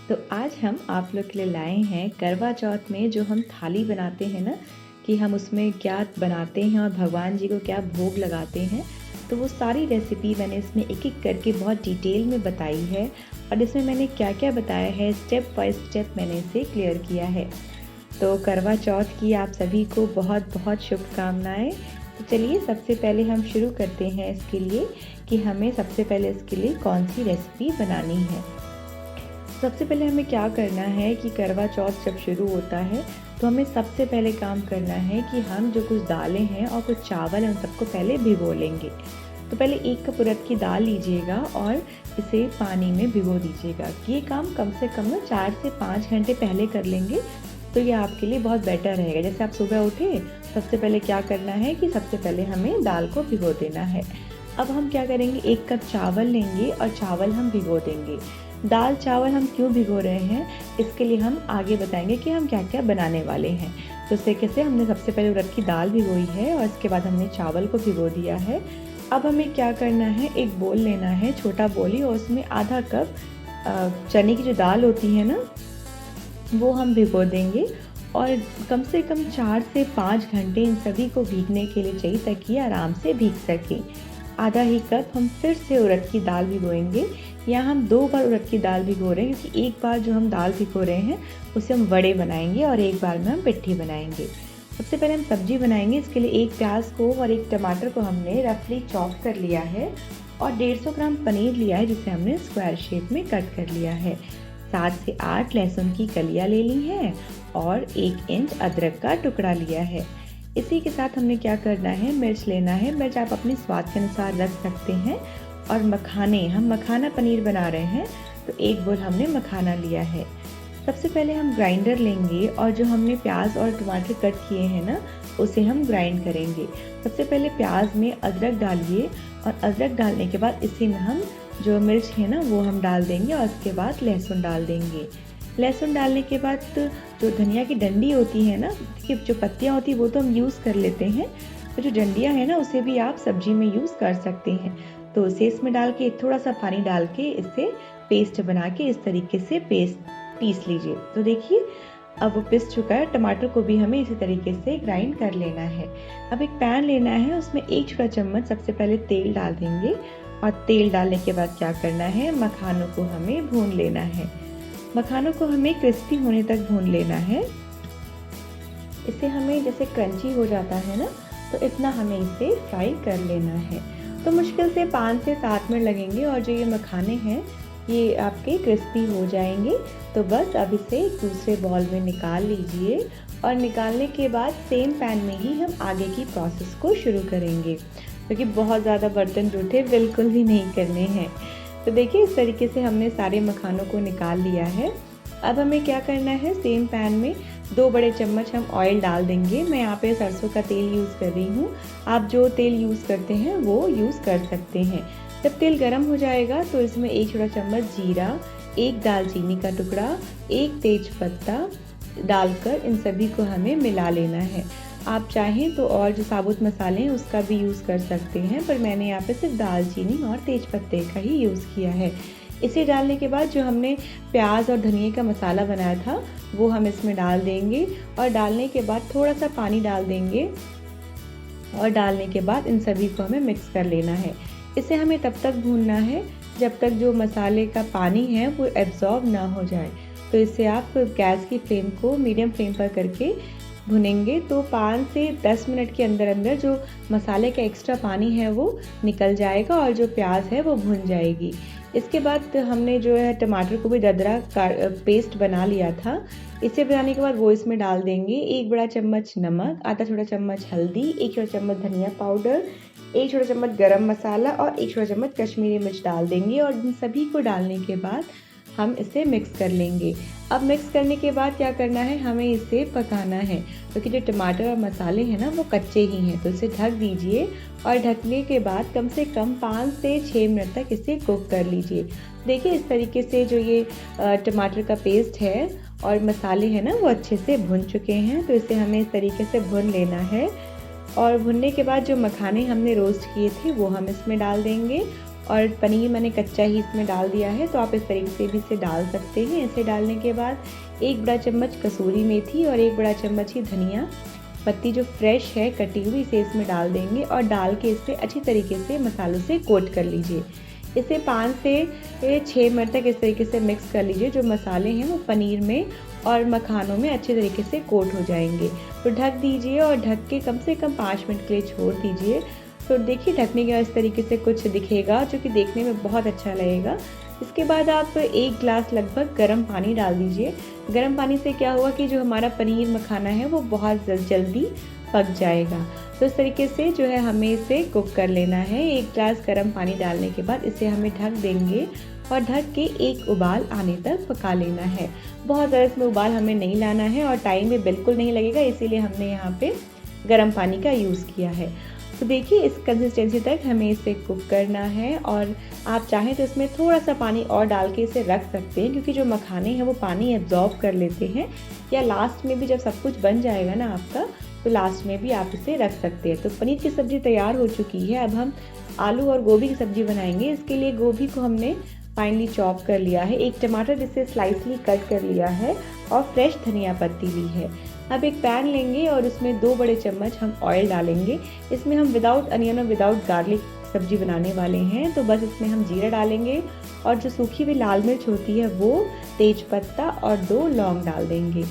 तो आज हम आप लोग के लिए लाए हैं करवा चौथ में जो हम थाली बनाते हैं ना, कि हम उसमें क्या बनाते हैं और भगवान जी को क्या भोग लगाते हैं। तो वो सारी रेसिपी मैंने इसमें एक एक करके बहुत डिटेल में बताई है और इसमें मैंने क्या क्या बताया है स्टेप बाय स्टेप मैंने इसे क्लियर किया है। तो करवा चौथ की आप सभी को बहुत बहुत शुभकामनाएं। तो चलिए सबसे पहले हम शुरू करते हैं इसके लिए कि हमें सबसे पहले इसके लिए कौन सी रेसिपी बनानी है। सबसे पहले हमें क्या करना है कि करवा चौथ जब शुरू होता है तो हमें सबसे पहले काम करना है कि हम जो कुछ दालें हैं और कुछ चावल हैं उन सबको पहले भिगो लेंगे। तो पहले 1 कप उड़द की दाल लीजिएगा और इसे पानी में भिगो दीजिएगा। ये काम कम से कम ना 4 से 5 घंटे पहले कर लेंगे तो ये आपके लिए बहुत बेटर रहेगा। जैसे आप सुबह उठे सबसे पहले क्या करना है कि सबसे पहले हमें दाल को भिगो देना है। अब हम क्या करेंगे, 1 कप चावल लेंगे और चावल हम भिगो देंगे। दाल चावल हम क्यों भिगो रहे हैं इसके लिए हम आगे बताएंगे कि हम क्या क्या बनाने वाले हैं। तो इस तरीके से हमने सबसे पहले उड़द की दाल भिगोई है और इसके बाद हमने चावल को भिगो दिया है। अब हमें क्या करना है, एक बोल लेना है, छोटा बोल ही, और उसमें आधा कप चने की जो दाल होती है ना वो हम भिगो देंगे और कम से कम 4 से 5 घंटे इन सभी को भीगने के लिए चाहिए ताकि ये आराम से भीग सके। आधा ही कप हम फिर से उड़द की दाल भिगोएंगे। यहाँ हम 2 बार उड़द की दाल भिगो रहे हैं क्योंकि एक बार जो हम दाल भिगो रहे हैं उससे हम वड़े बनाएंगे और एक बार में हम पिट्ठी बनाएंगे। सबसे पहले हम सब्जी बनाएंगे। इसके लिए 1 प्याज को और 1 टमाटर को हमने रफली चॉप कर लिया है और 150 ग्राम पनीर लिया है जिसे हमने स्क्वायर शेप में कट कर लिया है। 7 से 8 लहसुन की कलियाँ ले ली हैं और 1 इंच अदरक का टुकड़ा लिया है। इसी के साथ हमने क्या करना है, मिर्च लेना है। मिर्च आप अपने स्वाद के अनुसार रख सकते हैं। और मखाने, हम मखाना पनीर बना रहे हैं तो 1 बोल हमने मखाना लिया है। सबसे पहले हम ग्राइंडर लेंगे और जो हमने प्याज और टमाटर कट किए हैं ना उसे हम ग्राइंड करेंगे। सबसे पहले प्याज में अदरक डालिए और अदरक डालने के बाद इसी में हम जो मिर्च है ना वो हम डाल देंगे और उसके बाद लहसुन डाल देंगे। लहसुन डालने के बाद जो धनिया की डंडी होती है ना, देखिए जो पत्तियाँ होती है वो तो हम यूज़ कर लेते हैं, तो जो डंडियाँ हैं ना उसे भी आप सब्जी में यूज़ कर सकते हैं। तो उसे इसमें डाल के थोड़ा सा पानी डाल के इसे पेस्ट बना के इस तरीके से पेस्ट पीस लीजिए। तो देखिए अब वो पिस चुका है। टमाटर को भी हमें इसी तरीके से ग्राइंड कर लेना है। अब एक पैन लेना है, उसमें 1 छोटा चम्मच सबसे पहले तेल डाल देंगे और तेल डालने के बाद क्या करना है, मखानों को हमें भून लेना है। मखानों को हमें क्रिस्पी होने तक भून लेना है। इसे हमें जैसे क्रंची हो जाता है ना तो इतना हमें इसे फ्राई कर लेना है। तो मुश्किल से 5 से 7 मिनट लगेंगे और जो ये मखाने हैं ये आपके क्रिस्पी हो जाएंगे। तो बस अब इसे एक दूसरे बॉल में निकाल लीजिए और निकालने के बाद सेम पैन में ही हम आगे की प्रोसेस को शुरू करेंगे क्योंकि बहुत ज़्यादा बर्तन जूठे बिल्कुल भी नहीं करने हैं। तो देखिए इस तरीके से हमने सारे मखानों को निकाल लिया है। अब हमें क्या करना है, सेम पैन में 2 बड़े चम्मच हम ऑयल डाल देंगे। मैं यहाँ पे सरसों का तेल यूज़ कर रही हूँ, आप जो तेल यूज़ करते हैं वो यूज़ कर सकते हैं। जब तेल गर्म हो जाएगा तो इसमें 1 छोटा चम्मच जीरा, 1 दालचीनी का टुकड़ा, 1 तेज पत्ता डालकर इन सभी को हमें मिला लेना है। आप चाहें तो और जो साबुत मसाले हैं उसका भी यूज़ कर सकते हैं, पर मैंने यहाँ पे सिर्फ दालचीनी और तेज पत्ते का ही यूज़ किया है। इसे डालने के बाद जो हमने प्याज और धनिया का मसाला बनाया था वो हम इसमें डाल देंगे और डालने के बाद थोड़ा सा पानी डाल देंगे और डालने के बाद इन सभी को हमें मिक्स कर लेना है। इसे हमें तब तक भूनना है जब तक जो मसाले का पानी है वो एब्जॉर्ब ना हो जाए। तो इसे आप गैस की फ्लेम को मीडियम फ्लेम पर करके भुनेंगे तो 5 से 10 मिनट के अंदर अंदर जो मसाले का एक्स्ट्रा पानी है वो निकल जाएगा और जो प्याज है वो भुन जाएगी। इसके बाद हमने जो है टमाटर को भी दरदरा पेस्ट बना लिया था। इसे बनाने के बाद वो इसमें डाल देंगे। 1 बड़ा चम्मच नमक, आधा छोटा चम्मच हल्दी, 1 छोटा चम्मच धनिया पाउडर, 1 छोटा चम्मच गरम मसाला और 1 छोटा चम्मच कश्मीरी मिर्च डाल देंगे और इन सभी को डालने के बाद हम इसे मिक्स कर लेंगे। अब मिक्स करने के बाद क्या करना है, हमें इसे पकाना है क्योंकि जो टमाटर और मसाले हैं ना वो कच्चे ही हैं। तो इसे ढक दीजिए और ढकने के बाद कम से कम 5 से 6 मिनट तक इसे कुक कर लीजिए। देखिए इस तरीके से जो ये टमाटर का पेस्ट है और मसाले हैं ना वो अच्छे से भुन चुके हैं। तो इसे हमें इस तरीके से भुन लेना है और भुनने के बाद जो मखाने हमने रोस्ट किए थे वो हम इसमें डाल देंगे और पनीर मैंने कच्चा ही इसमें डाल दिया है, तो आप इस तरीके से भी इसे डाल सकते हैं। इसे डालने के बाद 1 बड़ा चम्मच कसूरी मेथी और 1 बड़ा चम्मच ही धनिया पत्ती जो फ्रेश है कटी हुई, इसे इसमें डाल देंगे और डाल के इसे अच्छी तरीके से मसालों से कोट कर लीजिए। इसे 5 से 6 मिनट तक इस तरीके से मिक्स कर लीजिए। जो मसाले हैं वो पनीर में और मखानों में अच्छे तरीके से कोट हो जाएंगे। तो ढक दीजिए और ढक के कम से कम 5 मिनट के लिए छोड़ दीजिए। तो देखिए ढकने के बाद इस तरीके से कुछ दिखेगा, जो कि देखने में बहुत अच्छा लगेगा। इसके बाद आप 1 गिलास लगभग गर्म पानी डाल दीजिए। गर्म पानी से क्या होगा कि जो हमारा पनीर मखाना है वो बहुत जल्दी पक जाएगा। तो इस तरीके से जो है हमें इसे कुक कर लेना है। 1 गिलास गर्म पानी डालने के बाद इसे हमें ढक देंगे और ढक के 1 उबाल आने तक पका लेना है। बहुत ज़्यादा इसमें उबाल हमें नहीं लाना है और टाइम भी बिल्कुल नहीं लगेगा, इसीलिए हमने यहाँ पे गर्म पानी का यूज़ किया है। तो देखिए इस कंसिस्टेंसी तक हमें इसे कुक करना है और आप चाहें तो इसमें थोड़ा सा पानी और डाल के इसे रख सकते हैं, क्योंकि जो मखाने हैं वो पानी एब्जॉर्ब कर लेते हैं। या लास्ट में भी जब सब कुछ बन जाएगा ना आपका, तो लास्ट में भी आप इसे रख सकते हैं। तो पनीर की सब्ज़ी तैयार हो चुकी है। अब हम आलू और गोभी की सब्ज़ी बनाएंगे। इसके लिए गोभी को हमने फाइनली चॉप कर लिया है, 1 टमाटर जिसे स्लाइसली कट कर लिया है और फ्रेश धनिया पत्ती ली है। अब एक पैन लेंगे और उसमें 2 बड़े चम्मच हम ऑयल डालेंगे। इसमें हम विदाउट अनियन और विदाउट गार्लिक सब्जी बनाने वाले हैं। तो बस इसमें हम जीरा डालेंगे और जो सूखी हुई लाल मिर्च होती है वो, तेज पत्ता और 2 लौंग डाल देंगे।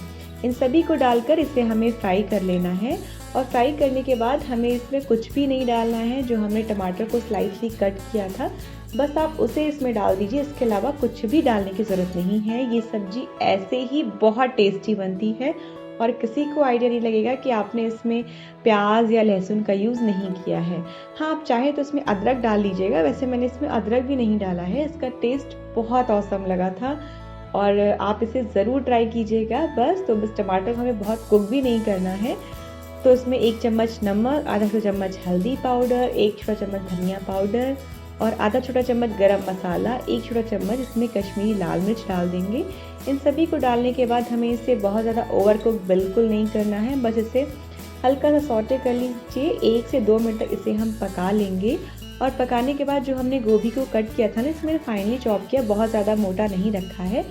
इन सभी को डालकर इसे हमें फ्राई कर लेना है। और फ्राई करने के बाद हमें इसमें कुछ भी नहीं डालना है। जो हमने टमाटर को स्लाइसली कट किया था बस आप उसे इसमें डाल दीजिए। इसके अलावा कुछ भी डालने की ज़रूरत नहीं है। ये सब्जी ऐसे ही बहुत टेस्टी बनती है और किसी को आइडिया नहीं लगेगा कि आपने इसमें प्याज या लहसुन का यूज़ नहीं किया है। हाँ, आप चाहें तो इसमें अदरक डाल लीजिएगा। वैसे मैंने इसमें अदरक भी नहीं डाला है। इसका टेस्ट बहुत औसम लगा था और आप इसे ज़रूर ट्राई कीजिएगा। बस टमाटर को हमें बहुत कुक भी नहीं करना है। तो इसमें 1 चम्मच नमक, आधा छोटा चम्मच हल्दी पाउडर, 1 छोटा चम्मच धनिया पाउडर और आधा छोटा चम्मच गरम मसाला, 1 छोटा चम्मच इसमें कश्मीरी लाल मिर्च डाल देंगे। इन सभी को डालने के बाद हमें इसे बहुत ज़्यादा ओवर कुक बिल्कुल नहीं करना है। बस इसे हल्का सा सौटे कर लीजिए। 1 से 2 मिनट तक इसे हम पका लेंगे। और पकाने के बाद जो हमने गोभी को कट किया था ना, इसमें फाइनली चॉप किया, बहुत ज़्यादा मोटा नहीं रखा है।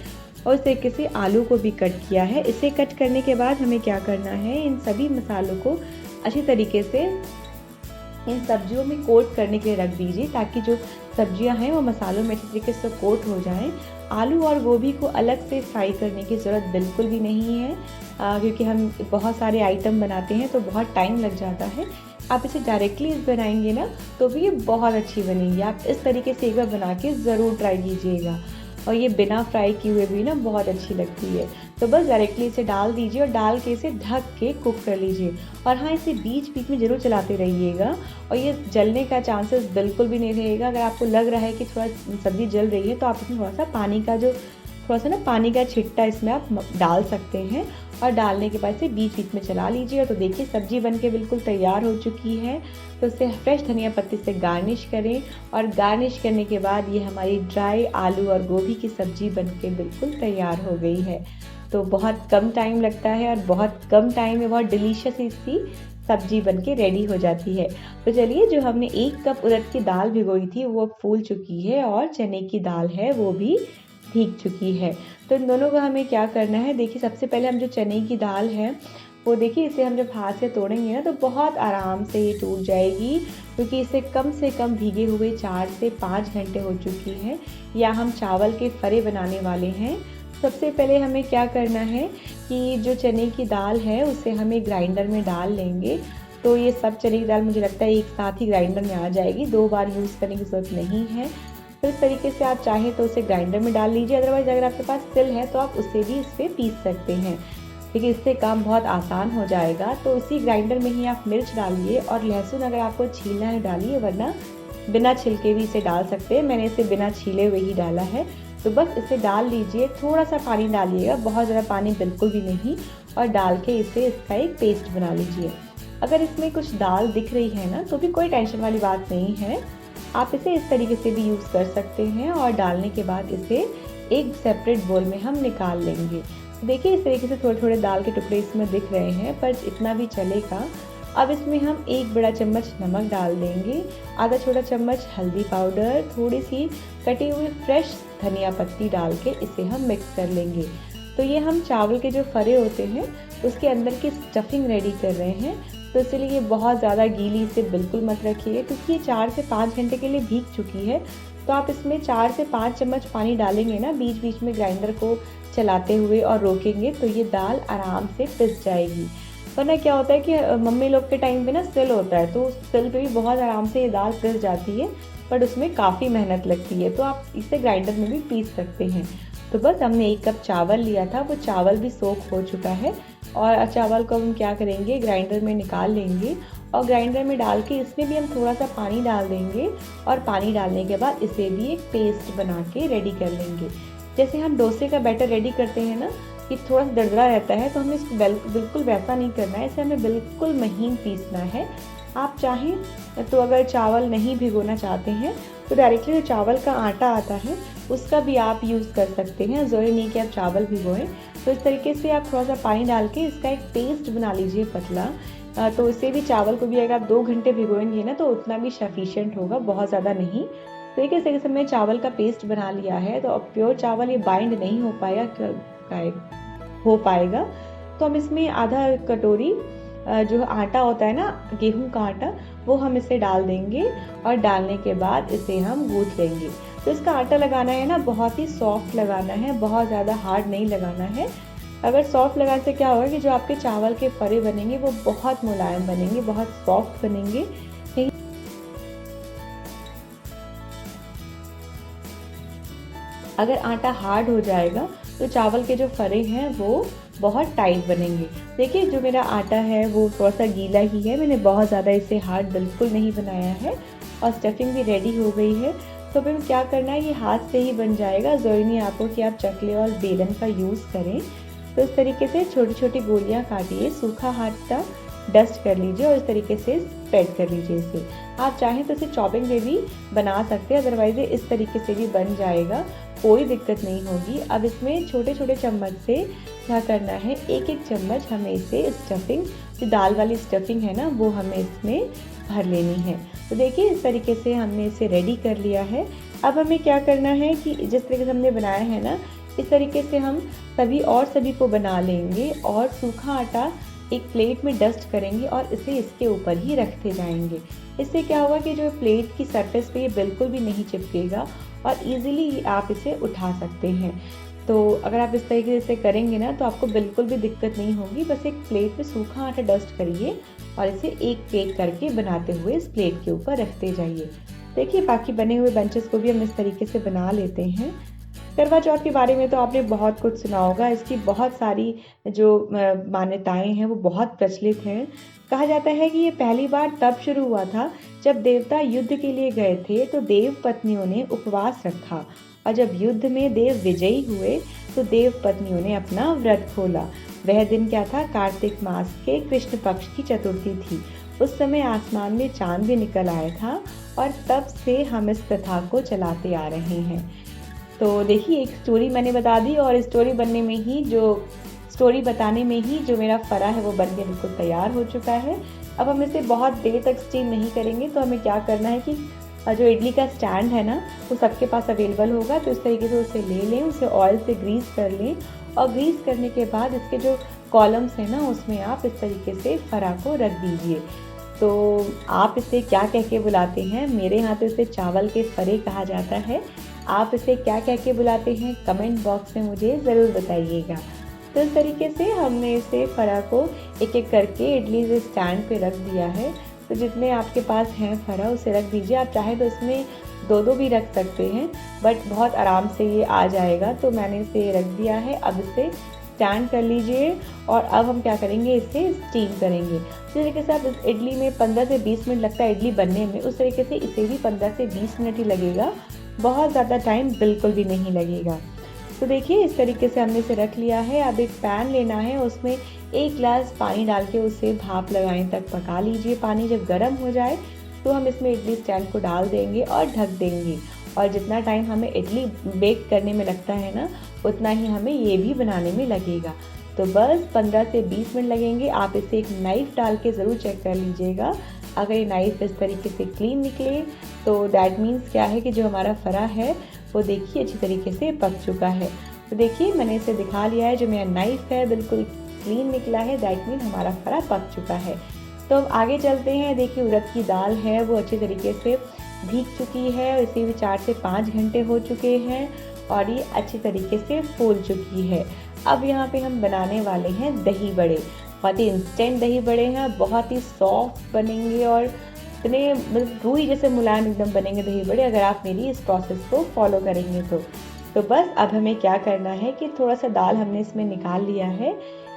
और इस तरीके से आलू को भी कट किया है। इसे कट करने के बाद हमें क्या करना है, इन सभी मसालों को अच्छी तरीके से इन सब्जियों में कोट करने के लिए रख दीजिए, ताकि जो सब्जियां हैं वो मसालों में अच्छी तरीके से कोट हो जाएं। आलू और गोभी को अलग से फ्राई करने की ज़रूरत बिल्कुल भी नहीं है, क्योंकि हम बहुत सारे आइटम बनाते हैं तो बहुत टाइम लग जाता है। आप इसे डायरेक्टली बनाएंगे ना तो भी ये बहुत अच्छी बनेगी। आप इस तरीके से एक बार बना के ज़रूर ट्राई कीजिएगा। और ये बिना फ्राई किए हुए भी ना बहुत अच्छी लगती है। तो बस डायरेक्टली इसे डाल दीजिए और डाल के इसे ढक के कुक कर लीजिए। और हाँ, इसे बीच बीच में ज़रूर चलाते रहिएगा और ये जलने का चांसेस बिल्कुल भी नहीं रहेगा। अगर आपको लग रहा है कि थोड़ा सब्ज़ी जल रही है तो आप इसमें थोड़ा सा पानी का छिट्टा इसमें आप डाल सकते हैं और डालने के बाद इसे बीच बीच में चला लीजिए। तो देखिए सब्ज़ी बनके बिल्कुल तैयार हो चुकी है। तो इसे फ्रेश धनिया पत्ती से गार्निश करें और गार्निश करने के बाद ये हमारी ड्राई आलू और गोभी की सब्ज़ी बनके बिल्कुल तैयार हो गई है। तो बहुत कम टाइम लगता है और बहुत कम टाइम में बहुत डिलीशियस सी सब्जी बनके रेडी हो जाती है। तो चलिए, जो हमने 1 कप उड़द की दाल भिगोई थी वो फूल चुकी है और चने की दाल है वो भी भीग चुकी है। तो इन दोनों को हमें क्या करना है, देखिए सबसे पहले हम जो चने की दाल है वो देखिए इसे हम जब हाथ से तोड़ेंगे ना तो बहुत आराम से ये टूट जाएगी, क्योंकि इसे कम से कम भीगे हुए 4 से 5 घंटे हो चुकी है। या हम चावल के फरे बनाने वाले हैं। सबसे पहले हमें क्या करना है कि जो चने की दाल है उसे हमें ग्राइंडर में डाल लेंगे। तो ये सब चने की दाल मुझे लगता है एक साथ ही ग्राइंडर में आ जाएगी, 2 बार यूज़ करने की ज़रूरत नहीं है। तो इस तरीके से आप चाहें तो उसे ग्राइंडर में डाल लीजिए, अदरवाइज़ अगर आपके पास सिल है तो आप उसे भी इस पर पीस सकते हैं। देखिए इससे काम बहुत आसान हो जाएगा। तो उसी ग्राइंडर में ही आप मिर्च डालिए और लहसुन अगर आपको छीलना है डालिए, वरना बिना छिलके भी इसे डाल सकते हैं। मैंने इसे बिना छीले हुए ही डाला है। तो बस इसे डाल लीजिए, थोड़ा सा पानी डालिएगा, बहुत ज़्यादा पानी बिल्कुल भी नहीं, और डाल के इसका एक पेस्ट बना लीजिए। अगर इसमें कुछ दाल दिख रही है ना तो भी कोई टेंशन वाली बात नहीं है, आप इसे इस तरीके से भी यूज़ कर सकते हैं। और डालने के बाद इसे एक सेपरेट बोल में हम निकाल लेंगे। देखिए इस तरीके से थोड़े थोड़े दाल के टुकड़े इसमें दिख रहे हैं, पर इतना भी चलेगा। अब इसमें हम 1 बड़ा चम्मच नमक डाल देंगे, आधा छोटा चम्मच हल्दी पाउडर, थोड़ी सी कटी हुई फ्रेश धनिया पत्ती डाल के इसे हम मिक्स कर लेंगे। तो ये हम चावल के जो फरे होते हैं उसके अंदर की स्टफिंग रेडी कर रहे हैं, तो इसलिए ये बहुत ज़्यादा गीली इसे बिल्कुल मत रखिए, क्योंकि ये 4 से 5 घंटे के लिए भीग चुकी है। तो आप इसमें 4 से 5 चम्मच पानी डालेंगे ना, बीच बीच में ग्राइंडर को चलाते हुए और रोकेंगे, तो ये दाल आराम से पिस जाएगी। वरना क्या होता है कि मम्मी लोग के टाइम पे ना सिल होता है, तो उस सिल पे भी बहुत आराम से ये दाल पिस जाती है, बट उसमें काफ़ी मेहनत लगती है। तो आप इसे ग्राइंडर में भी पीस सकते हैं। तो बस हमने 1 कप चावल लिया था, वो चावल भी सोख हो चुका है और चावल को हम क्या करेंगे, ग्राइंडर में निकाल लेंगे और ग्राइंडर में डाल के इसमें भी हम थोड़ा सा पानी डाल देंगे और पानी डालने के बाद इसे भी एक पेस्ट बना के रेडी कर लेंगे। जैसे हम डोसे का बैटर रेडी करते हैं ना, कि थोड़ा सा दरदरा रहता है, तो हमें इसको बिल्कुल वैसा नहीं करना है, इसे हमें बिल्कुल महीन पीसना है। आप चाहें तो अगर चावल नहीं भिगोना चाहते हैं तो डायरेक्टली जो चावल का आटा आता है उसका भी आप यूज़ कर सकते हैं, ज़रूरी नहीं कि आप चावल भिगोएं। तो इस तरीके से आप थोड़ा सा पानी डाल के इसका एक पेस्ट बना लीजिए पतला। तो इससे भी चावल को भी अगर आप 2 घंटे भिगोएंगे ना तो उतना भी सफिशिएंट होगा, बहुत ज़्यादा नहीं। तो एक तरीके से हमने चावल का पेस्ट बना लिया है, तो अब प्योर चावल ये बाइंड नहीं हो पाएगा। तो हम इसमें आधा कटोरी जो आटा होता है ना, गेहूं का आटा, वो हम इसे डाल देंगे और डालने के बाद इसे हम गूंथ लेंगे। तो इसका आटा लगाना है ना, बहुत ही सॉफ्ट लगाना है, बहुत ज़्यादा हार्ड नहीं लगाना है। अगर सॉफ्ट लगाने से क्या होगा कि जो आपके चावल के फरे बनेंगे वो बहुत मुलायम बनेंगे, बहुत सॉफ्ट बनेंगे। अगर आटा हार्ड हो जाएगा तो चावल के जो फरे हैं वो बहुत टाइट बनेंगे। देखिए जो मेरा आटा है वो थोड़ा सा गीला ही है, मैंने बहुत ज़्यादा इसे हार्ड बिल्कुल नहीं बनाया है और स्टफिंग भी रेडी हो गई है। तो फिर क्या करना है, ये हाथ से ही बन जाएगा, ज़रूरी नहीं आपको कि आप चकले और बेलन का यूज़ करें। तो इस तरीके से छोटी छोटी गोलियाँ काटिए, सूखा आटा डस्ट कर लीजिए और इस तरीके से स्प्रेड कर लीजिए इसे। आप चाहें तो इसे चॉपिंग में भी बना सकते हैं, अदरवाइज इस तरीके से भी बन जाएगा, कोई दिक्कत नहीं होगी। अब इसमें छोटे छोटे चम्मच से क्या करना है, एक एक चम्मच हमें इसे स्टफिंग, जो दाल वाली स्टफिंग है ना, वो हमें इसमें भर लेनी है। तो देखिए इस तरीके से हमने इसे रेडी कर लिया है। अब हमें क्या करना है कि जिस तरीके से हमने बनाया है ना, इस तरीके से हम सभी को बना लेंगे और सूखा आटा एक प्लेट में डस्ट करेंगे और इसे इसके ऊपर ही रखते जाएंगे। इससे क्या होगा कि जो प्लेट की सरफेस पे ये बिल्कुल भी नहीं चिपकेगा और इजीली आप इसे उठा सकते हैं। तो अगर आप इस तरीके से करेंगे ना तो आपको बिल्कुल भी दिक्कत नहीं होगी। बस एक प्लेट में सूखा आटा डस्ट करिए और इसे एक एक करके बनाते हुए इस प्लेट के ऊपर रखते जाइए। देखिए बाकी बने हुए बंचेस को भी हम इस तरीके से बना लेते हैं। करवा चौथ के बारे में तो आपने बहुत कुछ सुना होगा, इसकी बहुत सारी जो मान्यताएं हैं वो बहुत प्रचलित हैं। कहा जाता है कि ये पहली बार तब शुरू हुआ था जब देवता युद्ध के लिए गए थे, तो देव पत्नियों ने उपवास रखा और जब युद्ध में देव विजयी हुए तो देव पत्नियों ने अपना व्रत खोला। वह दिन क्या था, कार्तिक मास के कृष्ण पक्ष की चतुर्थी थी। उस समय आसमान में चांद भी निकल आया था और तब से हम इस प्रथा को चलाते आ रहे हैं। तो देखिए एक स्टोरी मैंने बता दी और स्टोरी बताने में ही जो मेरा फरा है वो बन के बिल्कुल तैयार हो चुका है। अब हम इसे बहुत देर तक स्टीम नहीं करेंगे, तो हमें क्या करना है कि जो इडली का स्टैंड है ना वो सबके पास अवेलेबल होगा, तो इस तरीके से उसे ले लें, उसे ऑयल से ग्रीस कर लें और ग्रीस करने के बाद इसके जो कॉलम्स हैं ना उसमें आप इस तरीके से फरा को रख दीजिए। तो आप इसे क्या कह के बुलाते हैं? मेरे यहाँ तो इसे चावल के फरे कहा जाता है। आप इसे क्या कह के बुलाते हैं कमेंट बॉक्स में मुझे ज़रूर बताइएगा। तो इस तरीके से हमने इसे फरा को एक एक करके इडली के स्टैंड पे रख दिया है। तो जितने आपके पास हैं फरा उसे रख दीजिए। आप चाहे तो इसमें दो भी रख सकते हैं, बट बहुत आराम से ये आ जाएगा। तो मैंने इसे रख दिया है। अब इसे स्टैंड कर लीजिए और अब हम क्या करेंगे, इसे स्टीम करेंगे। जिस तरीके से आप इस इडली में 15 से 20 मिनट लगता है इडली बनने में, उस तरीके से इसे भी 15 से 20 मिनट ही लगेगा, बहुत ज़्यादा टाइम बिल्कुल भी नहीं लगेगा। तो देखिए इस तरीके से हमने इसे रख लिया है। अब एक पैन लेना है, उसमें 1 गिलास पानी डाल के उसे भाप लगाने तक पका लीजिए। पानी जब गर्म हो जाए तो हम इसमें इडली स्टैंड को डाल देंगे और ढक देंगे। और जितना टाइम हमें इडली बेक करने में लगता है ना, उतना ही हमें ये भी बनाने में लगेगा। तो बस 15 से 20 मिनट लगेंगे। आप इसे एक नाइफ़ डाल के ज़रूर चेक कर लीजिएगा। अगर ये नाइफ़ इस तरीके से क्लीन निकले तो दैट मीन्स क्या है कि जो हमारा फरा है वो देखिए अच्छी तरीके से पक चुका है। तो देखिए मैंने इसे दिखा लिया है, जो मेरा नाइफ़ है बिल्कुल क्लीन निकला है, दैट मीन हमारा फरा पक चुका है। तो अब आगे चलते हैं। देखिए उड़द की दाल है वो अच्छी तरीके से भीग चुकी है, इसे भी 4 से 5 घंटे हो चुके हैं और ये अच्छी तरीके से फूल चुकी है। अब यहाँ पे हम बनाने वाले हैं दही बड़े। बहुत ही इंस्टेंट दही बड़े हैं, बहुत ही सॉफ्ट बनेंगे और इतने मतलब रूई जैसे मुलायम एकदम बनेंगे दही बड़े, अगर आप मेरी इस प्रोसेस को फॉलो करेंगे तो बस अब हमें क्या करना है कि थोड़ा सा दाल हमने इसमें निकाल लिया है।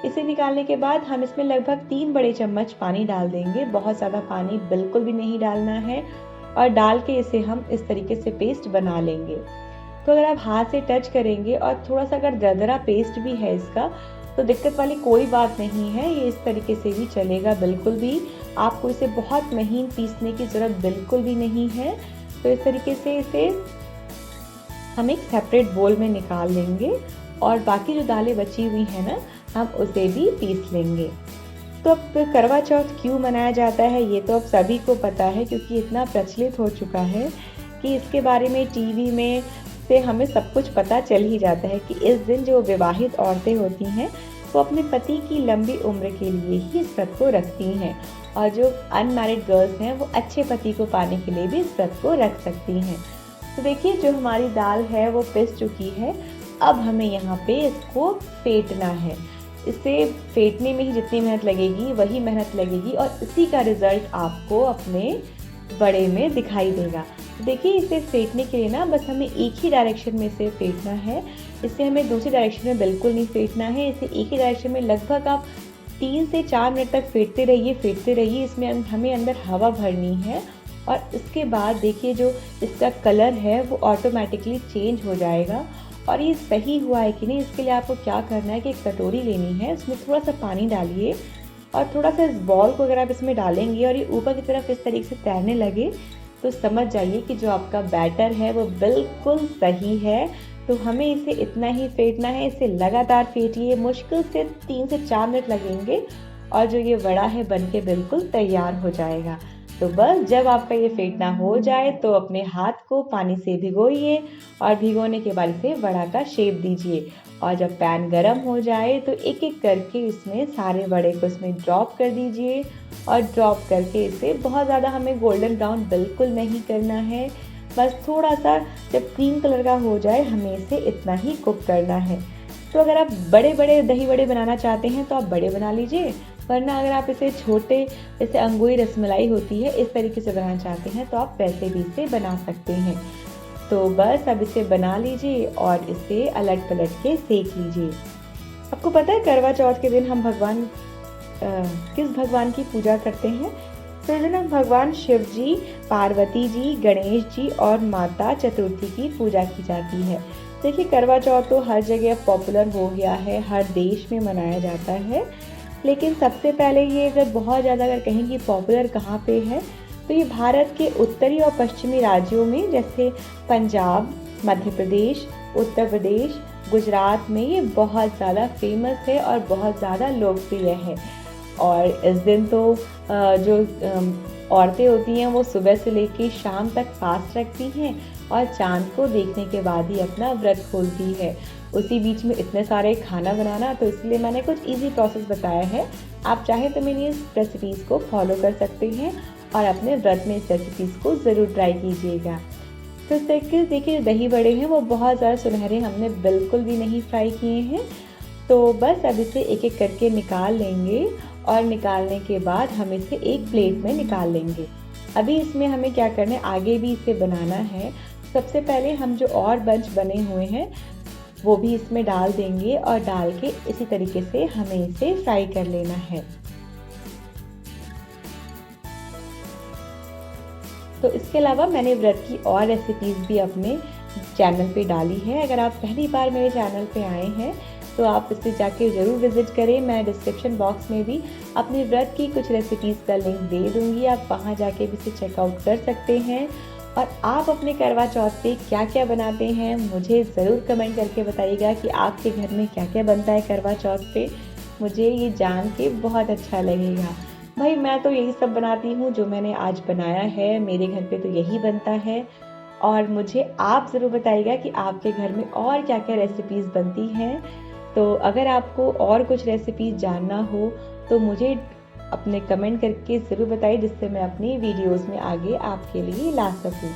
इसे निकालने के बाद हम इसमें लगभग 3 बड़े चम्मच पानी डाल देंगे। बहुत ज़्यादा पानी बिल्कुल भी नहीं डालना है और डाल के इसे हम इस तरीके से पेस्ट बना लेंगे। तो अगर आप हाथ से टच करेंगे और थोड़ा सा अगर दरदरा पेस्ट भी है इसका तो दिक्कत वाली कोई बात नहीं है, ये इस तरीके से भी चलेगा बिल्कुल भी। आपको इसे बहुत महीन पीसने की ज़रूरत बिल्कुल भी नहीं है। तो इस तरीके से इसे हम एक सेपरेट बोल में निकाल लेंगे और बाकी जो दालें बची हुई हैं ना हम उसे भी पीस लेंगे। तो अब करवा चौथ क्यों मनाया जाता है ये तो अब सभी को पता है, क्योंकि इतना प्रचलित हो चुका है कि इसके बारे में टीवी में से हमें सब कुछ पता चल ही जाता है कि इस दिन जो विवाहित औरतें होती हैं वो अपने पति की लंबी उम्र के लिए ही इस व्रत को रखती हैं और जो अनमैरिड गर्ल्स हैं वो अच्छे पति को पाने के लिए भी इस व्रत को रख सकती हैं। तो देखिए जो हमारी दाल है वो पिस चुकी है। अब हमें यहाँ पे इसको फेंटना है। इसे फेंटने में ही जितनी मेहनत लगेगी वही मेहनत लगेगी और इसी का रिजल्ट आपको अपने बड़े में दिखाई देगा। देखिए इसे फेंटने के लिए ना बस हमें एक ही डायरेक्शन में इसे फेंटना है, इसे हमें दूसरी डायरेक्शन में बिल्कुल नहीं फेंटना है। इसे एक ही डायरेक्शन में लगभग आप 3 से 4 मिनट तक फेंटते रहिए। इसमें हमें अंदर हवा भरनी है और इसके बाद देखिए जो इसका कलर है वो ऑटोमेटिकली चेंज हो जाएगा। और ये सही हुआ है कि नहीं, इसके लिए आपको क्या करना है कि एक कटोरी लेनी है, उसमें थोड़ा सा पानी डालिए और थोड़ा सा इस बॉल को अगर आप इसमें डालेंगे और ये ऊपर की तरफ इस तरीके से तैरने लगे तो समझ जाइए कि जो आपका बैटर है वो बिल्कुल सही है। तो हमें इसे इतना ही फेंटना है, इसे लगातार फेंटिए, मुश्किल से 3 से 4 मिनट लगेंगे और जो ये वड़ा है बनके बिल्कुल तैयार हो जाएगा। तो बस जब आपका ये फेंटना हो जाए तो अपने हाथ को पानी से भिगोइए और भिगोने के बाद इसे वड़ा का शेप दीजिए और जब पैन गरम हो जाए तो एक एक करके इसमें सारे वड़े को इसमें ड्रॉप कर दीजिए और ड्रॉप करके इसे बहुत ज़्यादा हमें गोल्डन ब्राउन बिल्कुल नहीं करना है, बस थोड़ा सा जब क्रीम कलर का हो जाए हमें इसे इतना ही कुक करना है। तो अगर आप बड़े बड़े दही बड़े बनाना चाहते हैं तो आप बड़े बना लीजिए, वरना अगर आप इसे छोटे जैसे अंगूरी रसमलाई होती है इस तरीके से बनाना चाहते हैं तो आप वैसे भी इसे बना सकते हैं। तो बस अब इसे बना लीजिए और इसे अलट पलट के सेक लीजिए। आपको पता है करवा चौथ के दिन हम किस भगवान की पूजा करते हैं? तो इस दिन हम भगवान शिव जी, पार्वती जी, गणेश जी और माता चतुर्थी की पूजा की जाती है। देखिए करवा चौथ तो हर जगह पॉपुलर हो गया है, हर देश में मनाया जाता है, लेकिन सबसे पहले ये अगर बहुत ज़्यादा अगर कहें कि पॉपुलर कहाँ पे है तो ये भारत के उत्तरी और पश्चिमी राज्यों में जैसे पंजाब, मध्य प्रदेश, उत्तर प्रदेश, गुजरात में ये बहुत ज़्यादा फेमस है और बहुत ज़्यादा लोकप्रिय है। और इस दिन तो जो औरतें होती हैं वो सुबह से लेकर शाम तक फास्ट रखती हैं और चाँद को देखने के बाद ही अपना व्रत खोलती है। उसी बीच में इतने सारे खाना बनाना, तो इसलिए मैंने कुछ इजी प्रोसेस बताया है। आप चाहे तो मेरी इस रेसिपीज़ को फॉलो कर सकते हैं और अपने व्रत में इस रेसिपीज़ को ज़रूर ट्राई कीजिएगा। तो इस तरीके से देखिए दही बड़े हैं वो बहुत ज़्यादा सुनहरे हमने बिल्कुल भी नहीं फ्राई किए हैं। तो बस अब इसे एक एक करके निकाल लेंगे और निकालने के बाद हम इसे एक प्लेट में निकाल लेंगे। अभी इसमें हमें क्या करना है, आगे भी इसे बनाना है। सबसे पहले हम जो और बंच बने हुए हैं वो भी इसमें डाल देंगे और डाल के इसी तरीके से हमें इसे फ्राई कर लेना है। तो इसके अलावा मैंने व्रत की और रेसिपीज़ भी अपने चैनल पे डाली है। अगर आप पहली बार मेरे चैनल पे आए हैं तो आप इसे जाके ज़रूर विज़िट करें। मैं डिस्क्रिप्शन बॉक्स में भी अपने व्रत की कुछ रेसिपीज़ का लिंक दे दूँगी, आप वहाँ जाके भी इसे चेकआउट कर सकते हैं। और आप अपने करवा चौथ पे क्या क्या बनाते हैं मुझे ज़रूर कमेंट करके बताइएगा कि आपके घर में क्या क्या बनता है करवा चौथ पे। मुझे ये जान के बहुत अच्छा लगेगा। भाई मैं तो यही सब बनाती हूँ जो मैंने आज बनाया है, मेरे घर पे तो यही बनता है। और मुझे आप ज़रूर बताइएगा कि आपके घर में और क्या-क्या रेसिपीज़ बनती हैं। तो अगर आपको और कुछ रेसिपीज़ जानना हो तो मुझे अपने कमेंट करके ज़रूर बताइए, जिससे मैं अपनी वीडियोज़ में आगे आपके लिए ला सकूँ।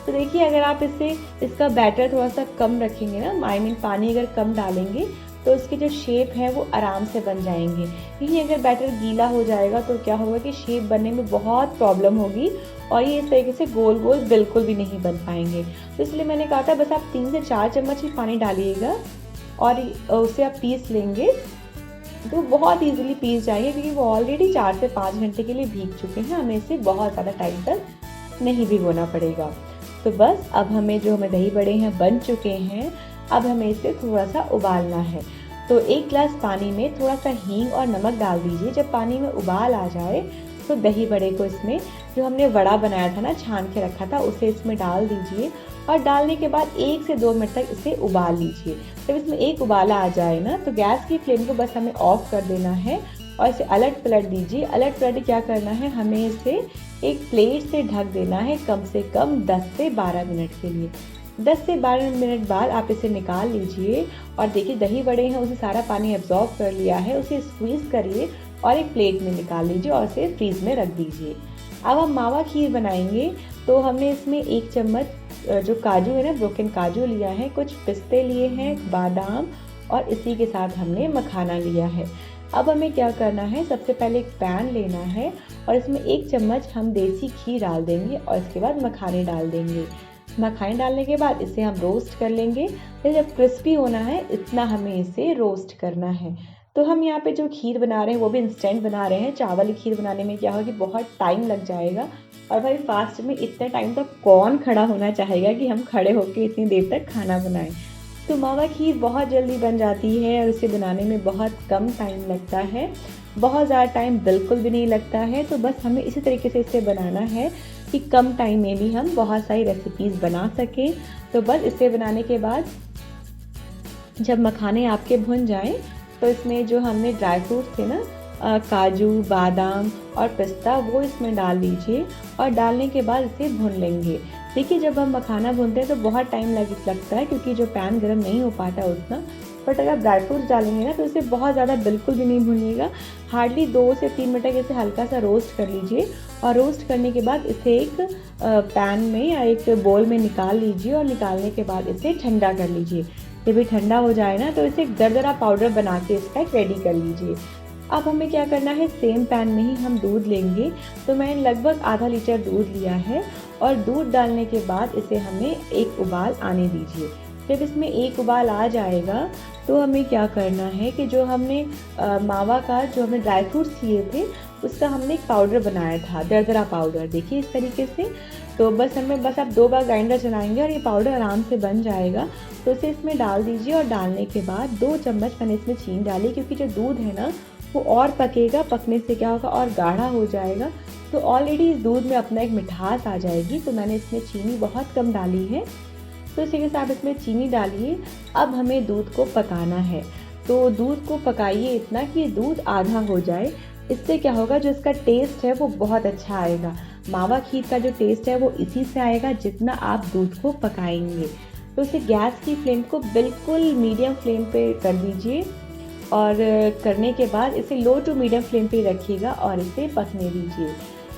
तो देखिए, अगर आप इसका बैटर थोड़ा-सा कम रखेंगे ना, आई मीन पानी अगर कम डालेंगे तो इसके जो शेप है वो आराम से बन जाएँगे। यही अगर बैटर गीला हो जाएगा तो क्या होगा कि शेप बनने में बहुत प्रॉब्लम होगी और ये इस तरीके से गोल-गोल बिल्कुल भी नहीं बन पाएँगे। तो इसलिए मैंने कहा था बस आप 3 से 4 चम्मच ही पानी डालिएगा और उसे आप पीस लेंगे तो बहुत ईज़िली पीस जाएँगे, क्योंकि वो ऑलरेडी 4 से 5 घंटे के लिए भीग चुके हैं। हमें इसे बहुत ज़्यादा टाइम तक नहीं भिगोना पड़ेगा। तो बस अब हमें दही बड़े हैं बन चुके हैं, अब हमें इसे थोड़ा-सा उबालना है। तो 1 ग्लास पानी में थोड़ा-सा हींग और नमक डाल दीजिए। जब पानी में उबाल आ जाए तो दही बड़े को इसमें, जो हमने वड़ा बनाया था ना, छान के रखा था, उसे इसमें डाल दीजिए और डालने के बाद 1 से 2 मिनट तक इसे उबाल लीजिए। जब इसमें एक उबाला आ जाए ना तो गैस की फ्लेम को बस हमें ऑफ कर देना है और इसे अलट-पलट दीजिए। अलट-पलट क्या करना है, हमें इसे एक प्लेट से ढक देना है कम से कम 10 से 12 मिनट के लिए। 10 से 12 मिनट बाद आप इसे निकाल लीजिए और देखिए दही बड़े हैं, उसे सारा पानी एब्जॉर्ब कर लिया है। उसे स्क्वीज़ करिए और एक प्लेट में निकाल लीजिए और इसे फ्रीज़ में रख दीजिए। अब हम मावा खीर बनाएंगे तो हमने इसमें 1 चम्मच जो काजू है ना, ब्रोकन काजू लिया है, कुछ पिस्ते लिए हैं, बादाम और इसी के साथ हमने मखाना लिया है। अब हमें क्या करना है, सबसे पहले एक पैन लेना है और इसमें 1 चम्मच हम देसी घी डाल देंगे और इसके बाद मखाने डाल देंगे। मखाने डालने के बाद इसे हम रोस्ट कर लेंगे। फिर जब क्रिस्पी होना है इतना हमें इसे रोस्ट करना है। तो हम यहाँ पे जो खीर बना रहे हैं वो भी इंस्टेंट बना रहे हैं। चावल की खीर बनाने में क्या होगा कि बहुत टाइम लग जाएगा और भाई फास्ट में इतने टाइम तक कौन खड़ा होना चाहेगा कि हम खड़े होकर इतनी देर तक खाना बनाएं। तो मावा खीर बहुत जल्दी बन जाती है और इसे बनाने में बहुत कम टाइम लगता है, बहुत ज़्यादा टाइम बिल्कुल भी नहीं लगता है। तो बस हमें इसी तरीके से इसे बनाना है कि कम टाइम में भी हम बहुत सारी रेसिपीज़ बना सकें। तो बस इसे बनाने के बाद जब मखाने आपके भुन जाएं तो इसमें जो हमने ड्राई फ्रूट्स थे ना, काजू, बादाम और पिस्ता, वो इसमें डाल दीजिए और डालने के बाद इसे भून लेंगे। देखिए, जब हम मखाना भूनते हैं तो बहुत टाइम लगता है, क्योंकि जो पैन गर्म नहीं हो पाता उतना। बट अगर आप ड्राई फ्रूट्स डालेंगे ना तो इसे बहुत ज़्यादा बिल्कुल भी नहीं भूनिएगा। हार्डली 2 से 3 मिनट तक इसे हल्का सा रोस्ट कर लीजिए और रोस्ट करने के बाद इसे एक पैन में या एक बोल में निकाल लीजिए और निकालने के बाद इसे ठंडा कर लीजिए। जब ये ठंडा हो जाए ना तो इसे एक दरदरा पाउडर बना के इसका एक रेडी कर लीजिए। अब हमें क्या करना है, सेम पैन में ही हम दूध लेंगे। तो मैंने लगभग आधा लीटर दूध लिया है और दूध डालने के बाद इसे हमें एक उबाल आने दीजिए। जब इसमें एक उबाल आ जाएगा तो हमें क्या करना है कि जो हमने मावा का जो हमने ड्राई फ्रूट्स लिए थे उसका हमने एक पाउडर बनाया था, दरदरा पाउडर, देखिए इस तरीके से। तो बस आप 2 बार ग्राइंडर चलाएंगे और ये पाउडर आराम से बन जाएगा। तो इसे इसमें डाल दीजिए और डालने के बाद 2 चम्मच मैंने इसमें चीनी डाली, क्योंकि जो दूध है ना वो और पकेगा, पकने से क्या होगा और गाढ़ा हो जाएगा। तो ऑलरेडी इस दूध में अपना एक मिठास आ जाएगी। तो मैंने इसमें चीनी बहुत कम डाली है। तो इसी के साथ इसमें चीनी डालिए। अब हमें दूध को पकाना है। तो दूध को पकाइए इतना कि दूध आधा हो जाए। इससे क्या होगा, जो इसका टेस्ट है वो बहुत अच्छा आएगा। मावा खीर का जो टेस्ट है वो इसी से आएगा जितना आप दूध को पकाएंगे। तो इसे गैस की फ्लेम को बिल्कुल मीडियम फ्लेम पे कर दीजिए और करने के बाद इसे लो टू मीडियम फ्लेम पे रखिएगा और इसे पकने दीजिए।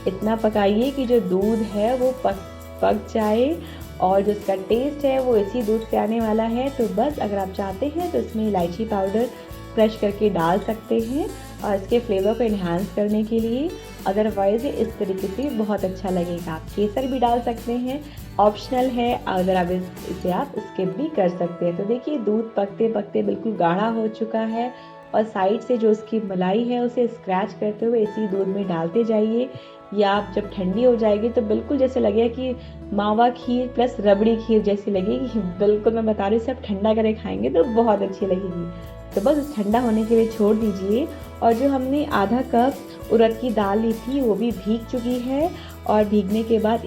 इतना पकाइए कि जो दूध है वो पक जाए और जो इसका टेस्ट है वो इसी दूध से आने वाला है। तो बस अगर आप चाहते हैं तो इसमें इलायची पाउडर क्रश करके डाल सकते हैं और इसके फ्लेवर को इन्हांस करने के लिए। अदरवाइज़ इस तरीके से बहुत अच्छा लगेगा। आप केसर भी डाल सकते हैं, ऑप्शनल है, अगर आप इसे आप स्किप भी कर सकते हैं। तो देखिए, दूध पकते पकते बिल्कुल गाढ़ा हो चुका है और साइड से जो उसकी मलाई है उसे स्क्रैच करते हुए इसी दूध में डालते जाइए। या आप जब ठंडी हो जाएगी तो बिल्कुल जैसे लगेगा कि मावा खीर प्लस रबड़ी खीर जैसी लगेगी। बिल्कुल मैं बता रही हूँ, सब ठंडा करके खाएंगे तो बहुत अच्छी लगेगी। तो बस ठंडा होने के लिए छोड़ दीजिए। और जो हमने आधा कप उड़द की दाल ली थी वो भी भीग चुकी है और भीगने के बाद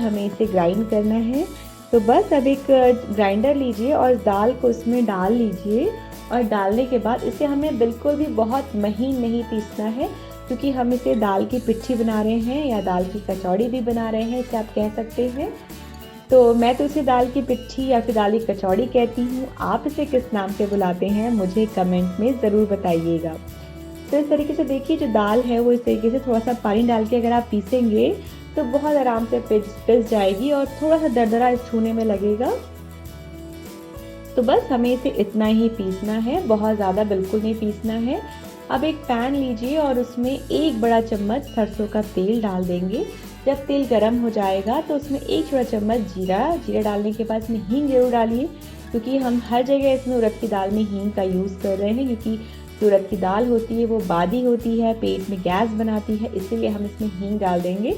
हमें इसे ग्राइंड करना है। तो बस अब एक ग्राइंडर लीजिए और दाल को इसमें डाल लीजिए और डालने के बाद इसे हमें बिल्कुल भी बहुत महीन नहीं पीसना है, क्योंकि हम इसे दाल की पिट्ठी बना रहे हैं या दाल की कचौड़ी भी बना रहे हैं, इसे आप कह सकते हैं। तो मैं तो इसे दाल की पिट्ठी या फिर दाल की कचौड़ी कहती हूँ। आप इसे किस नाम से बुलाते हैं मुझे कमेंट में ज़रूर बताइएगा। तो इस तरीके से देखिए जो दाल है वो इस तरीके से थोड़ा-सा पानी डाल के अगर आप पीसेंगे तो बहुत आराम से पिस जाएगी और थोड़ा-सा दरदरा इस छूने में लगेगा। तो बस हमें इसे इतना ही पीसना है, बहुत ज़्यादा बिल्कुल नहीं पीसना है। अब एक पैन लीजिए और उसमें 1 बड़ा चम्मच सरसों का तेल डाल देंगे। जब तेल गरम हो जाएगा तो उसमें 1 छोटा चम्मच जीरा डालने के बाद इसमें हींग ज़रूर डालिए, क्योंकि हम हर जगह इसमें उड़द की दाल में हींग का यूज़ कर रहे हैं, क्योंकि जो उड़द की दाल होती है वो बादी होती है, पेट में गैस बनाती है, इसीलिए हम इसमें हींग डाल देंगे,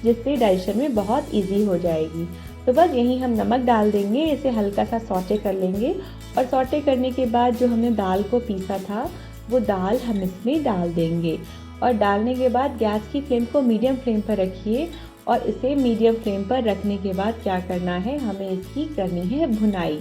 जिससे डाइजेशन में बहुत ईज़ी हो जाएगी। तो बस यहीं हम नमक डाल देंगे, इसे हल्का सा सौटे कर लेंगे और सौटे करने के बाद जो हमने दाल को पीसा था वो दाल हम इसमें डाल देंगे और डालने के बाद गैस की फ्लेम को मीडियम फ्लेम पर रखिए और इसे मीडियम फ्लेम पर रखने के बाद क्या करना है, हमें इसकी करनी है भुनाई।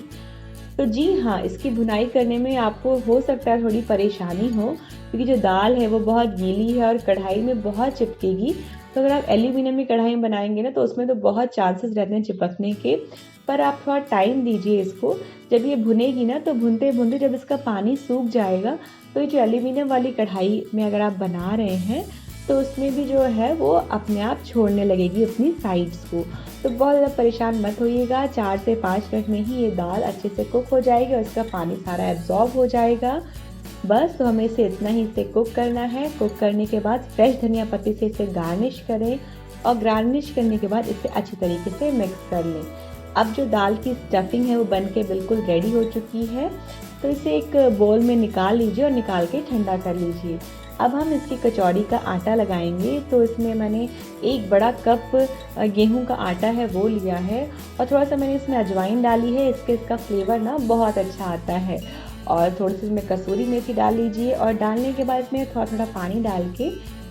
तो जी हाँ, इसकी भुनाई करने में आपको हो सकता है थोड़ी परेशानी हो, क्योंकि जो दाल है वो बहुत गीली है और कढ़ाई में बहुत चिपकेगी। तो अगर आप एल्यूमीनियम की कढ़ाई में बनाएंगे ना तो उसमें तो बहुत चांसेस रहते हैं चिपकने के, पर आप थोड़ा टाइम दीजिए इसको। जब ये भुनेगी ना तो भुनते भुनते जब इसका पानी सूख जाएगा तो ये जो एल्यूमीनियम वाली कढ़ाई में अगर आप बना रहे हैं तो उसमें भी जो है वो अपने आप छोड़ने लगेगी अपनी साइड्स को। तो बहुत ज़्यादा परेशान मत होइएगा, 4 से 5 मिनट में ही ये दाल अच्छे से कुक हो जाएगी और इसका पानी सारा एब्जॉर्ब हो जाएगा। बस तो हमें इसे इतना ही इसे कुक करना है। कुक करने के बाद फ्रेश धनिया पत्ती से इसे गार्निश करें और गार्निश करने के बाद इसे अच्छी तरीके से मिक्स कर लें। अब जो दाल की स्टफिंग है वो बन के बिल्कुल रेडी हो चुकी है, तो इसे एक बोल में निकाल लीजिए और निकाल के ठंडा कर लीजिए। अब हम इसकी कचौड़ी का आटा लगाएंगे, तो इसमें मैंने 1 बड़ा कप गेहूं का आटा है वो लिया है और थोड़ा सा मैंने इसमें अजवाइन डाली है, इसका फ्लेवर ना बहुत अच्छा आता है। और थोड़ी सी इसमें कसूरी मेथी डाल लीजिए और डालने के बाद इसमें थोड़ा थोड़ा पानी डाल के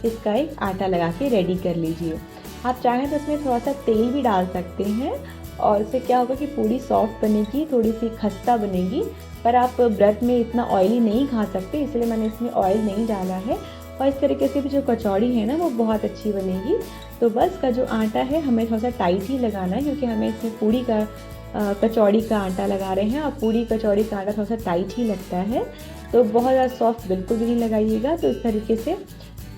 इसका एक आटा लगा के रेडी कर लीजिए। आप चाहें तो इसमें थोड़ा सा तेल भी डाल सकते हैं और इससे क्या होगा कि पूरी सॉफ्ट बनेगी, थोड़ी सी खस्ता बनेगी, पर आप ब्रेड में इतना ऑयली नहीं खा सकते, इसलिए मैंने इसमें ऑयल नहीं डाला है। और इस तरीके से भी जो कचौड़ी है ना वो बहुत अच्छी बनेगी। तो बस का जो आटा है हमें थोड़ा सा टाइट ही लगाना है, क्योंकि हमें इसमें पूरी का कचौड़ी का आटा लगा रहे हैं और पूरी कचौड़ी का आटा थोड़ा सा टाइट ही लगता है, तो बहुत ज़्यादा सॉफ्ट बिल्कुल भी नहीं लगाइएगा। तो इस तरीके से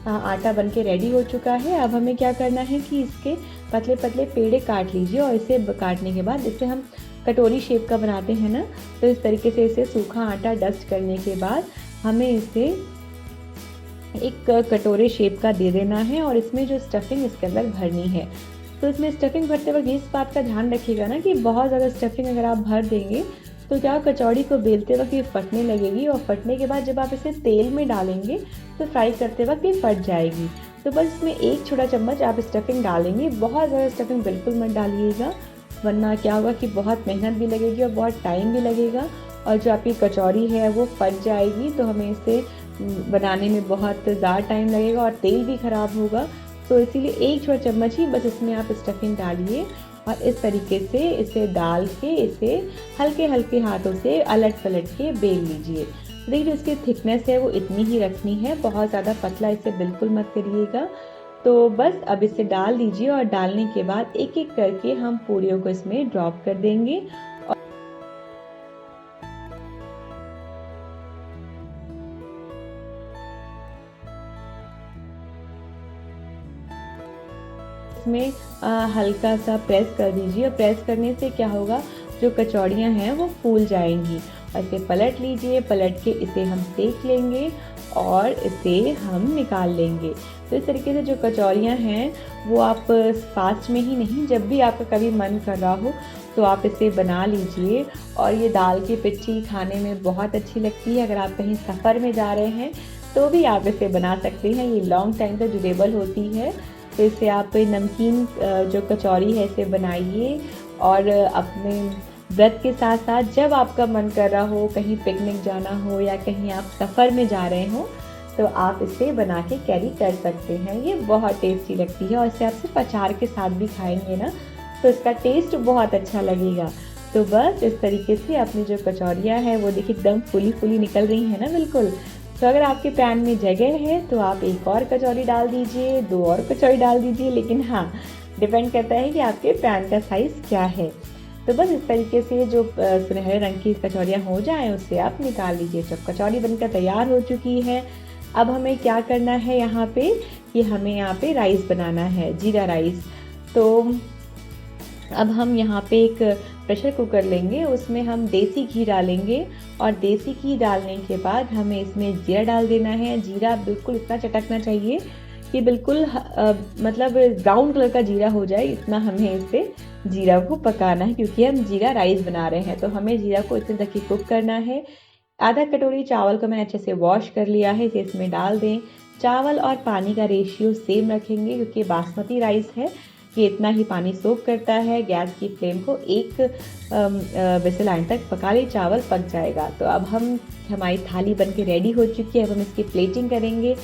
आटा बन के रेडी हो चुका है। अब हमें क्या करना है कि इसके पतले पतले पेड़े काट लीजिए और इसे काटने के बाद इसे हम कटोरी शेप का बनाते हैं ना, तो इस तरीके से इसे सूखा आटा डस्ट करने के बाद हमें इसे एक कटोरे शेप का दे देना है और इसमें जो स्टफिंग इसके अंदर भरनी है। तो इसमें स्टफिंग भरते वक्त इस बात का ध्यान रखिएगा ना कि बहुत ज़्यादा स्टफिंग अगर आप भर देंगे तो क्या कचौड़ी को बेलते वक्त ये फटने लगेगी और फटने के बाद जब आप इसे तेल में डालेंगे तो फ्राई करते वक्त ये फट जाएगी। तो बस इसमें 1 छोटा चम्मच आप स्टफिंग डालेंगे, बहुत ज़्यादा स्टफिंग बिल्कुल मत डालिएगा, वरना क्या होगा कि बहुत मेहनत भी लगेगी और बहुत टाइम भी लगेगा और जो आपकी कचौड़ी है वो फट जाएगी। तो हमें इसे बनाने में बहुत ज़्यादा टाइम लगेगा और तेल भी ख़राब होगा। तो इसीलिए 1 छोटा चम्मच ही बस इसमें आप स्टफिंग डालिए और इस तरीके से इसे डाल के इसे हल्के हल्के हाथों से अलट पलट के बेल लीजिए। देखिए जो इसकी थिकनेस है वो इतनी ही रखनी है, बहुत ज़्यादा पतला इसे बिल्कुल मत करिएगा। तो बस अब इसे डाल दीजिए और डालने के बाद एक एक करके हम पूरियों को इसमें ड्रॉप कर देंगे। इसमें हल्का सा प्रेस कर दीजिए और प्रेस करने से क्या होगा, जो कचौड़ियाँ हैं वो फूल जाएंगी। और इसे पलट लीजिए, पलट के इसे हम सेक लेंगे और इसे हम निकाल लेंगे। तो इस तरीके से जो कचौड़ियाँ हैं वो आप फास्ट में ही नहीं, जब भी आपका कभी मन कर रहा हो तो आप इसे बना लीजिए। और ये दाल की पिट्ठी खाने में बहुत अच्छी लगती है। अगर आप कहीं सफ़र में जा रहे हैं तो भी आप इसे बना सकते हैं, ये लॉन्ग टाइम तक ड्यूरेबल होती है। तो इसे आप नमकीन जो कचौड़ी है इसे बनाइए और अपने व्रत के साथ साथ जब आपका मन कर रहा हो, कहीं पिकनिक जाना हो या कहीं आप सफ़र में जा रहे हो तो आप इसे बना के कैरी कर सकते हैं। ये बहुत टेस्टी लगती है और इसे आप सिर्फ अचार के साथ भी खाएंगे ना तो इसका टेस्ट बहुत अच्छा लगेगा। तो बस इस तरीके से अपनी जो कचौरियाँ हैं वो देखिए एकदम फूली निकल रही हैं ना बिल्कुल। तो अगर आपके पैन में जगह है तो आप एक और कचौरी डाल दीजिए, 2 और कचौरी डाल दीजिए, लेकिन हाँ, डिपेंड करता है कि आपके पैन का साइज़ क्या है। तो बस इस तरीके से जो सुनहरे रंग की कचौरियाँ हो जाएँ उससे आप निकाल लीजिए। जब कचौरी बनकर तैयार हो चुकी है, अब हमें क्या करना है यहाँ पे कि हमें यहाँ पे राइस बनाना है, जीरा राइस। तो अब हम यहाँ पे एक प्रेशर कुकर लेंगे, उसमें हम देसी घी डालेंगे और देसी घी डालने के बाद हमें इसमें जीरा डाल देना है। जीरा बिल्कुल इतना चटकना चाहिए कि बिल्कुल मतलब ब्राउन कलर का जीरा हो जाए, इतना हमें इसे जीरा को पकाना है क्योंकि हम जीरा राइस बना रहे हैं। तो हमें जीरा को इतने तक ही कुक करना है। आधा कटोरी चावल को मैंने अच्छे से वॉश कर लिया है, इसे इसमें डाल दें। चावल और पानी का रेशियो सेम रखेंगे क्योंकि बासमती राइस है, ये इतना ही पानी सोख करता है। गैस की फ्लेम को एक विसल आने तक पका ले, चावल पक जाएगा। तो अब हमारी थाली बनके रेडी हो चुकी है। अब हम इसकी प्लेटिंग करेंगे।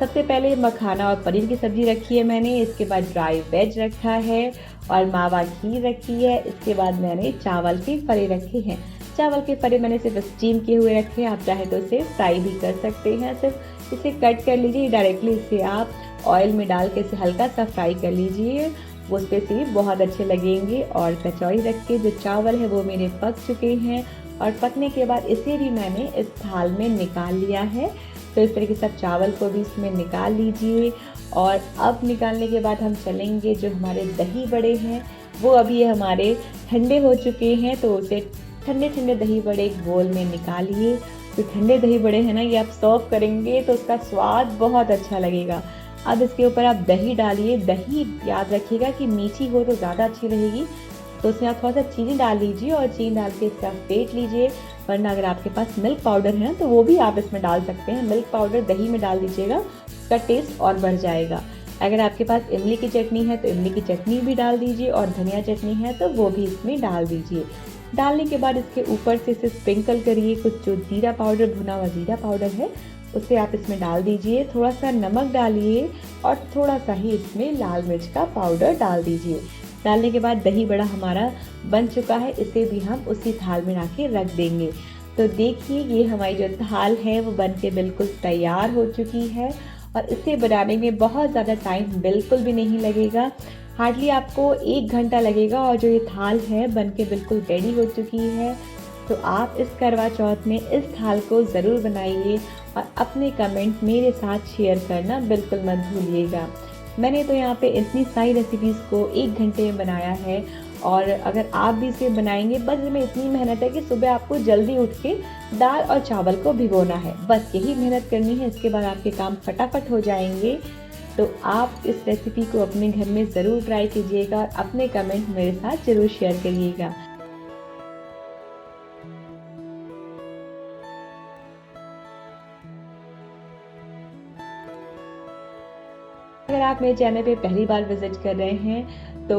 सबसे पहले मखाना और पनीर की सब्ज़ी रखी है मैंने, इसके बाद ड्राई वेज रखा है और मावा खीर रखी है। इसके बाद मैंने चावल के फरे रखे हैं। चावल के फरे मैंने सिर्फ स्टीम किए हुए रखे हैं, आप चाहे तो इसे फ्राई भी कर सकते हैं। सिर्फ इसे कट कर लीजिए डायरेक्टली, इसे आप ऑयल में डाल के इसे हल्का सा फ्राई कर लीजिए, वो उस पर से बहुत अच्छे लगेंगे। और कचौरी रख के जो चावल है वो मेरे पक चुके हैं और पकने के बाद इसे भी मैंने इस थाल में निकाल लिया है। तो इस तरीके से आप चावल को भी इसमें निकाल लीजिए। और अब निकालने के बाद हम चलेंगे, जो हमारे दही बड़े हैं वो अभी हमारे ठंडे हो चुके हैं, तो उसे ठंडे दही बड़े एक बोल में निकालिए। तो ठंडे दही बड़े हैं ना, ये आप सर्व करेंगे तो उसका स्वाद बहुत अच्छा लगेगा। अब इसके ऊपर आप दही डालिए। दही याद रखिएगा कि मीठी हो तो ज़्यादा अच्छी रहेगी, तो उसमें आप थोड़ा सा चीनी डाल लीजिए और चीनी डाल के इसका फेंट लीजिए। वरना अगर आपके पास मिल्क पाउडर है ना तो वो भी आप इसमें डाल सकते हैं। मिल्क पाउडर दही में डाल दीजिएगा, उसका टेस्ट और बढ़ जाएगा। अगर आपके पास इमली की चटनी है तो इमली की चटनी भी डाल दीजिए और धनिया चटनी है तो वो भी इसमें डाल दीजिए। डालने के बाद इसके ऊपर से इसे स्प्रिंकल करिए। कुछ जो जीरा पाउडर, भुना हुआ जीरा पाउडर है उसे आप इसमें डाल दीजिए। थोड़ा सा नमक डालिए और थोड़ा सा ही इसमें लाल मिर्च का पाउडर डाल दीजिए। डालने के बाद दही बड़ा हमारा बन चुका है, इसे भी हम उसी थाल में ला के रख देंगे। तो देखिए ये हमारी जो थाल है वो बन के बिल्कुल तैयार हो चुकी है और इसे बनाने में बहुत ज़्यादा टाइम बिल्कुल भी नहीं लगेगा। हार्डली आपको 1 घंटा लगेगा और जो ये थाल है बन के बिल्कुल रेडी हो चुकी है। तो आप इस करवा चौथ में इस थाल को ज़रूर बनाइए और अपने कमेंट मेरे साथ शेयर करना बिल्कुल मत भूलिएगा। मैंने तो यहाँ पे इतनी सारी रेसिपीज़ को 1 घंटे में बनाया है और अगर आप भी इसे बनाएंगे, बस इसमें इतनी मेहनत है कि सुबह आपको जल्दी उठ के दाल और चावल को भिगोना है, बस यही मेहनत करनी है। इसके बाद आपके काम फटाफट हो जाएंगे। तो आप इस रेसिपी को अपने घर में ज़रूर ट्राई कीजिएगा और अपने कमेंट मेरे साथ ज़रूर शेयर करिएगा। अगर आप मेरे चैनल पे पहली बार विजिट कर रहे हैं तो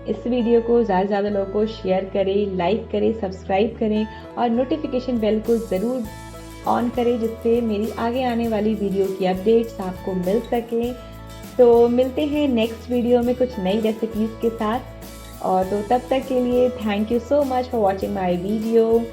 इस वीडियो को ज़्यादा से ज़्यादा लोगों को शेयर करें, लाइक करें, सब्सक्राइब करें और नोटिफिकेशन बेल को ज़रूर ऑन करें, जिससे मेरी आगे आने वाली वीडियो की अपडेट्स आपको मिल सकें। तो मिलते हैं नेक्स्ट वीडियो में कुछ नई रेसिपीज़ के साथ। और तो तब तक के लिए thank you so much for watching my video.